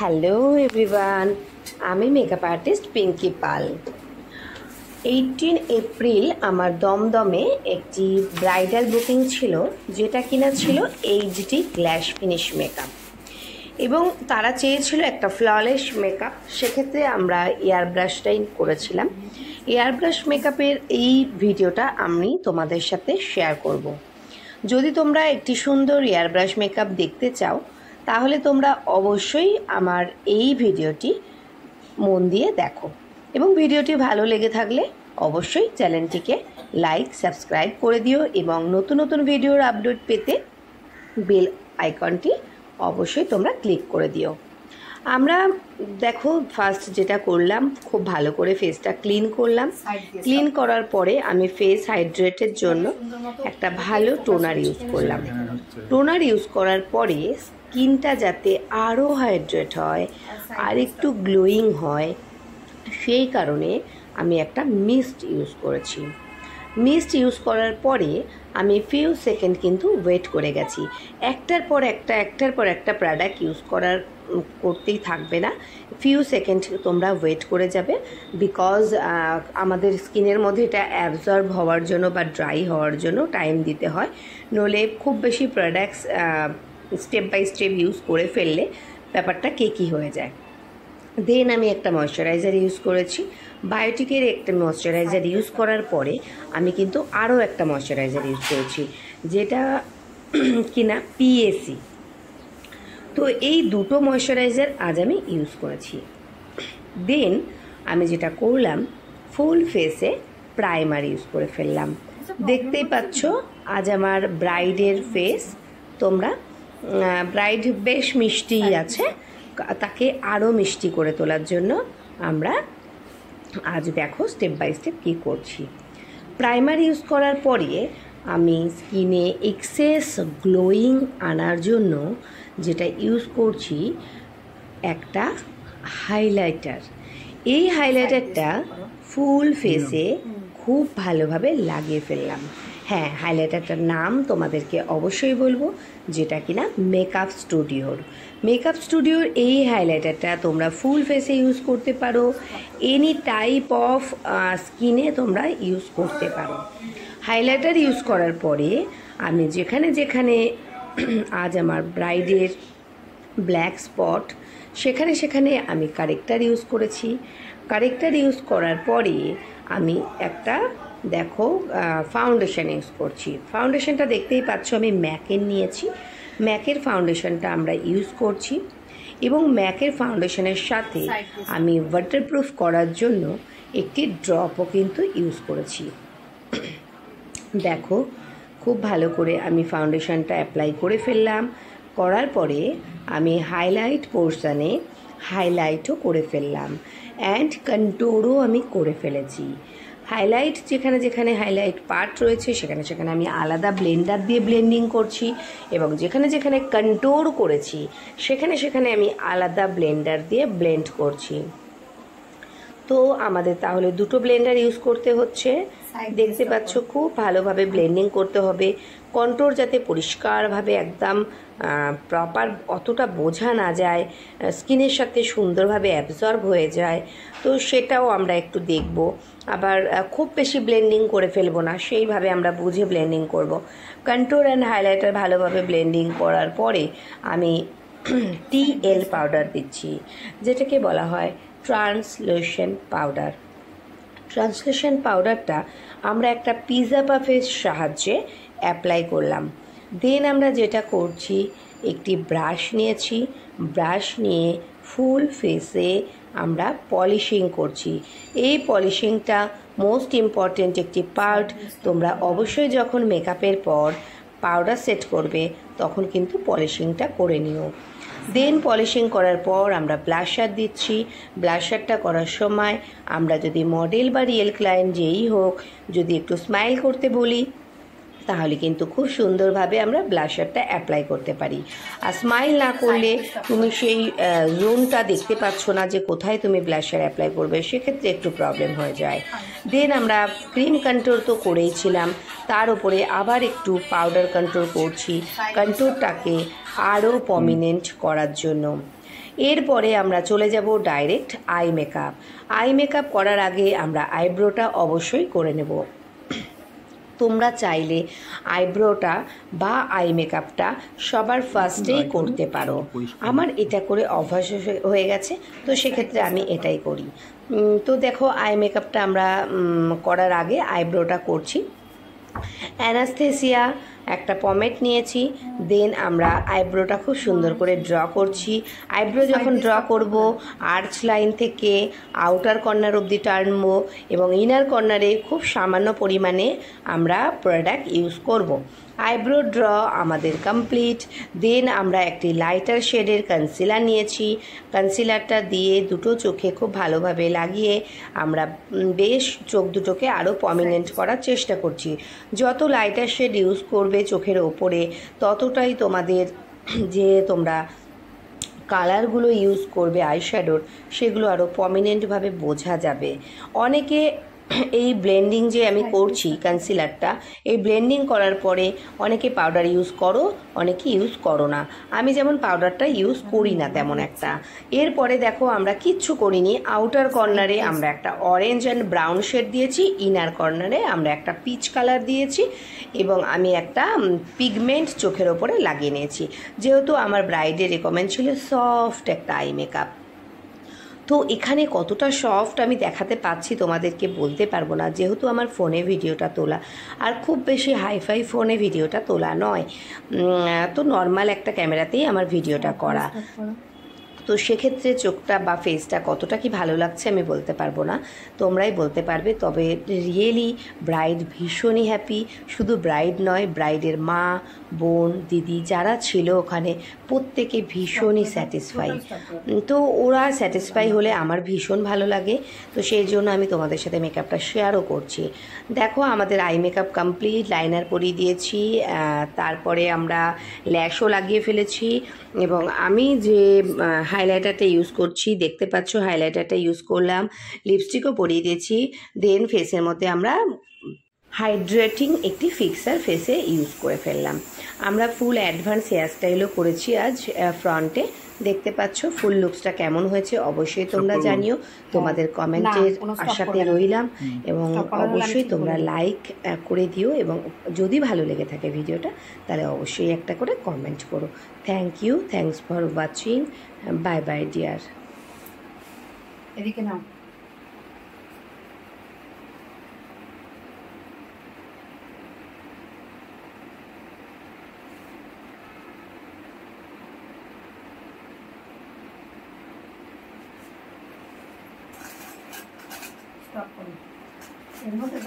Hello everyone, আমি makeup artist Pinki পাল। 18 April আমার দমদমে একটি ব্রাইডাল বুকিং ছিল, যেটা কিনা ছিল এইচডি গ্ল্যাশ ফিনিশ মেকআপ, এবং তারা চেয়েছিল একটা ফ্ললেস মেকআপ। সেক্ষেত্রে আমরা এয়ার ব্রাশটাই করেছিলাম। এয়ার ব্রাশ মেকআপের এই ভিডিওটা আমি তোমাদের সাথে শেয়ার করব। যদি তোমরা একটি সুন্দর এয়ার ব্রাশ মেকআপ দেখতে চাও, তাহলে তোমরা অবশ্যই আমার এই ভিডিওটি মন দিয়ে দেখো, এবং ভিডিওটি ভালো লেগে থাকলে অবশ্যই চ্যানেলটিকে লাইক সাবস্ক্রাইব করে দিও, এবং নতুন নতুন ভিডিওর আপডেট পেতে বেল আইকনটি অবশ্যই তোমরা ক্লিক করে দিও। আমরা দেখো ফার্স্ট যেটা করলাম, খুব ভালো করে ফেসটা ক্লিন করলাম। ক্লিন করার পরে আমি ফেস হাইড্রেটের জন্য একটা ভালো টোনার ইউজ করলাম। টোনার ইউজ করার পরে স্কিনটা যাতে আরও হাইড্রেট হয় আর একটু গ্লোয়িং হয়, সেই কারণে আমি একটা মিস্ট ইউজ করেছি। মিস্ট ইউজ করার পরে আমি ফিউ সেকেন্ড কিন্তু ওয়েট করে গেছি। একটার পর একটা প্রোডাক্ট ইউজ করতেই থাকবে না, ফিউ সেকেন্ড তোমরা ওয়েট করে যাবে, বিকজ আমাদের স্কিনের মধ্যে এটা অ্যাবজর্ব হওয়ার জন্য বা ড্রাই হওয়ার জন্য টাইম দিতে হয়। নইলে খুব বেশি products step by step use করে ফেললে ব্যাপারটা কেকি হয়ে যায়। দেন আমি একটা ময়শ্চারাইজার ইউজ করেছি। বায়োটিকের একটা ময়শ্চারাইজার ইউজ করার পরে আমি কিন্তু আরও একটা ময়শ্চারাইজার ইউজ করেছি, যেটা কিনা পিএসি। তো এই দুটো ময়শ্চারাইজার আজ আমি ইউজ করেছি। দেন আমি যেটা করলাম, ফুল ফেসে প্রাইমার ইউজ করে ফেললাম। দেখতেই পাচ্ছ আজ আমার ব্রাইডের ফেস। তোমরা ব্রাইড বেশ মিষ্টি আছে, তাকে আরও মিষ্টি করে তোলার জন্য আমরা আজ দেখো স্টেপ বাই স্টেপ কী করছি। প্রাইমার ইউজ করার পরে আমি স্কিনে এক্সেস গ্লোয়িং আনার জন্য যেটা ইউজ করছি, একটা হাইলাইটার। এই হাইলাইটারটা ফুল ফেসে খুব ভালোভাবে লাগিয়ে ফেললাম। হ্যাঁ, হাইলাইটারটার নাম তোমাদেরকে অবশ্যই বলবো, যেটা কিনা মেকআপ স্টুডিওর এই হাইলাইটারটা তোমরা ফুল ফেসে ইউজ করতে পারো, এনি টাইপ অফ স্কিনে তোমরা ইউজ করতে পারো। হাইলাইটার ইউজ করার পরে আমি যেখানে যেখানে আজ আমার ব্রাইডের ব্ল্যাক স্পট, সেখানে আমি কারেক্টার ইউজ করেছি। কারেক্টার ইউজ করার পরে আমি একটা দেখো ফাউন্ডেশন ইউজ করছি। ফাউন্ডেশনটা দেখতেই পাচ্ছ আমি ম্যাকের নিয়েছি। ম্যাকের ফাউন্ডেশনটা আমরা ইউজ করছি, এবং ম্যাকের ফাউন্ডেশনের সাথে আমি ওয়াটারপ্রুফ করার জন্য একটি ড্রপও কিন্তু ইউজ করেছি। দেখো খুব ভালো করে আমি ফাউন্ডেশনটা অ্যাপ্লাই করে ফেললাম। করার পরে আমি হাইলাইট পোর্শনে হাইলাইটও করে ফেললাম, অ্যান্ড কন্ট্যুরও আমি করে ফেলেছি। হাইলাইট যেখানে যেখানে হাইলাইট পার্ট রয়েছে সেখানে আমি আলাদা ব্লেন্ডার দিয়ে ব্লেন্ডিং করছি, এবং যেখানে যেখানে কন্ট্যুর করেছি সেখানে আমি আলাদা ব্লেন্ডার দিয়ে ব্লেন্ড করছি। তো আমাদের তাহলে দুটো ব্লেন্ডার ইউজ করতে হচ্ছে। দেখতে পাচ্ছ খুব ভালোভাবে ব্লেন্ডিং করতে হবে, কন্ট্যুর যাতে পরিষ্কারভাবে একদম প্রপার অতটা বোঝা না যায়, স্কিনের সাথে সুন্দরভাবে অ্যাবজর্ব হয়ে যায়। তো সেটাও আমরা একটু দেখব। আবার খুব বেশি ব্লেন্ডিং করে ফেলবো না, সেইভাবে আমরা বুঝে ব্লেন্ডিং করব। কন্ট্যুর অ্যান্ড হাইলাইটার ভালোভাবে ব্লেন্ডিং করার পরে আমি টিএল পাউডার দিচ্ছি, যেটাকে বলা হয় ট্রান্সলুসেন্ট পাউডার। ট্রান্সলুসেন্ট পাউডারটা আমরা একটা পিৎজা পাফের সাহায্যে অ্যাপ্লাই করলাম। দেন আমরা যেটা করছি, একটি ব্রাশ নিয়েছি। ব্রাশ নিয়ে ফুল ফেসে আমরা পলিশিং করছি। এই পলিশিংটা মোস্ট ইম্পর্টেন্ট একটি পার্ট। তোমরা অবশ্যই যখন মেকআপের পর পাউডার সেট করবে তখন কিন্তু পলিশিংটা করে নিও। দেন পলিশিং করার পর আমরা ব্লাশার দিচ্ছি। ব্লাশারটা করার সময় আমরা যদি মডেল বা রিয়েল ক্লায়েন্ট যেই হোক, যদি একটু স্মাইল করতে বলি, তাহলে কিন্তু খুব সুন্দরভাবে আমরা ব্লাশারটা অ্যাপ্লাই করতে পারি। আর স্মাইল না করলে তুমি সেই জোনটা দেখতে পাচ্ছ না যে কোথায় তুমি ব্লাশার অ্যাপ্লাই করবে, সেক্ষেত্রে একটু প্রবলেম হয়ে যায়। দেন আমরা ক্রিম কন্ট্রোল তো করেইছিলাম, তার উপরে আবার একটু পাউডার কন্ট্রোল করছি কন্ট্রোলটাকে আরও প্রমিনেন্ট করার জন্য। এরপরে আমরা চলে যাব direct eye makeup. Eye makeup করার আগে আমরা আইব্রোটা অবশ্যই করে নেব। তোমরা চাইলে আইব্রোটা বা আই মেকআপটা সবার ফার্স্টেই করতে পারো। আমার এটা করে অভ্যাস হয়ে গেছে, তো সেক্ষেত্রে আমি এটাই করি। তো দেখো আই মেকআপটা আমরা করার আগে আইব্রোটা করছি। অ্যানাস্থেসিয়া একটা পমেট নিয়েছি, দেন আমরা আইব্রোটা খুব সুন্দর করে ড্র করছি। আইব্রো যখন ড্র করব, আর্চ লাইন থেকে আউটার কর্নার অবধি টানবো এবং ইনার কর্নারে খুব সামান্য পরিমাণে আমরা প্রোডাক্ট ইউজ করব। আইব্রো ড্র আমাদের কমপ্লিট। দেন আমরা একটি লাইটার শেডের কনসিলার নিয়েছি। কনসিলারটা দিয়ে দুটো চোখে খুব ভালোভাবে লাগিয়ে আমরা বেশ চোখ দুটোকে আরও প্রমিনেন্ট করার চেষ্টা করছি। যত লাইটার শেড ইউজ করবে চোখের ওপরে, ততটাই তোমাদের যে তোমরা কালারগুলো ইউজ করবে আইশ্যাডোর, সেগুলো আরও প্রমিনেন্টভাবে বোঝা যাবে। অনেকে এই ব্লেন্ডিং যে আমি করছি কনসিলারটা, এই ব্লেন্ডিং করার পরে অনেকে পাউডার ইউজ করো, অনেকে ইউজ করো না। আমি যেমন পাউডারটা ইউজ করি না তেমন একটা। এরপরে দেখো আমরা কিচ্ছু করিনি। আউটার কর্নারে আমরা একটা অরেঞ্জ অ্যান্ড ব্রাউন শেড দিয়েছি, ইনার কর্নারে আমরা একটা পিচ কালার দিয়েছি এবং আমি একটা পিগমেন্ট চোখের ওপরে লাগিয়ে নিয়েছি। যেহেতু আমার ব্রাইডের রেকমেন্ড ছিল সফট একটা আই মেকআপ, তো এখানে কতটা সফট আমি দেখাতে পাচ্ছি তোমাদেরকে বলতে পারবো না, যেহেতু আমার ফোনে ভিডিওটা তোলা, আর খুব বেশি হাইফাই ফোনে ভিডিওটা তোলা নয়, তো নর্মাল একটা ক্যামেরাতেই আমার ভিডিওটা করা। তো সেক্ষেত্রে চোখটা বা ফেসটা কতটা কি ভালো লাগছে আমি বলতে পারবো না, তোমরাই বলতে পারবে। তবে রিয়েলি ব্রাইড ভীষণই হ্যাপি। শুধু ব্রাইড নয়, ব্রাইডের মা, বোন, দিদি যারা ছিল ওখানে প্রত্যেকে ভীষণই স্যাটিসফাই। তো ওরা স্যাটিসফাই হলে আমার ভীষণ ভালো লাগে। তো সেই জন্য আমি তোমাদের সাথে মেকআপটা শেয়ারও করছি। দেখো আমাদের আই মেকআপ কমপ্লিট, লাইনার পরিয়ে দিয়েছি, তারপরে আমরা ল্যাশও লাগিয়ে ফেলেছি এবং আমি যে হাইলাইটারটা ইউজ করছি দেখতে পাচ্ছ, হাইলাইটারটা ইউজ করলাম, লিপস্টিকও পরিয়ে দিয়েছি। দেন ফেসের মধ্যে আমরা হাইড্রেটিং একটি ফিক্সার ফেসে ইউজ করে ফেললাম। আমরা ফুল অ্যাডভান্স হেয়ার স্টাইলও করেছি আজ ফ্রন্টে। দেখতে পাচ্ছ ফুল লুকসটা কেমন হয়েছে অবশ্যই তোমরা জানিও। তোমাদের কমেন্টের আশাতে রইলাম এবং অবশ্যই তোমরা লাইক করে দিও এবং যদি ভালো লেগে থাকে ভিডিওটা তাহলে অবশ্যই একটা করে কমেন্ট করো। Thank you, thanks for watching, bye bye dear. এদিকে নাও। স্টপ করো। এর মধ্যে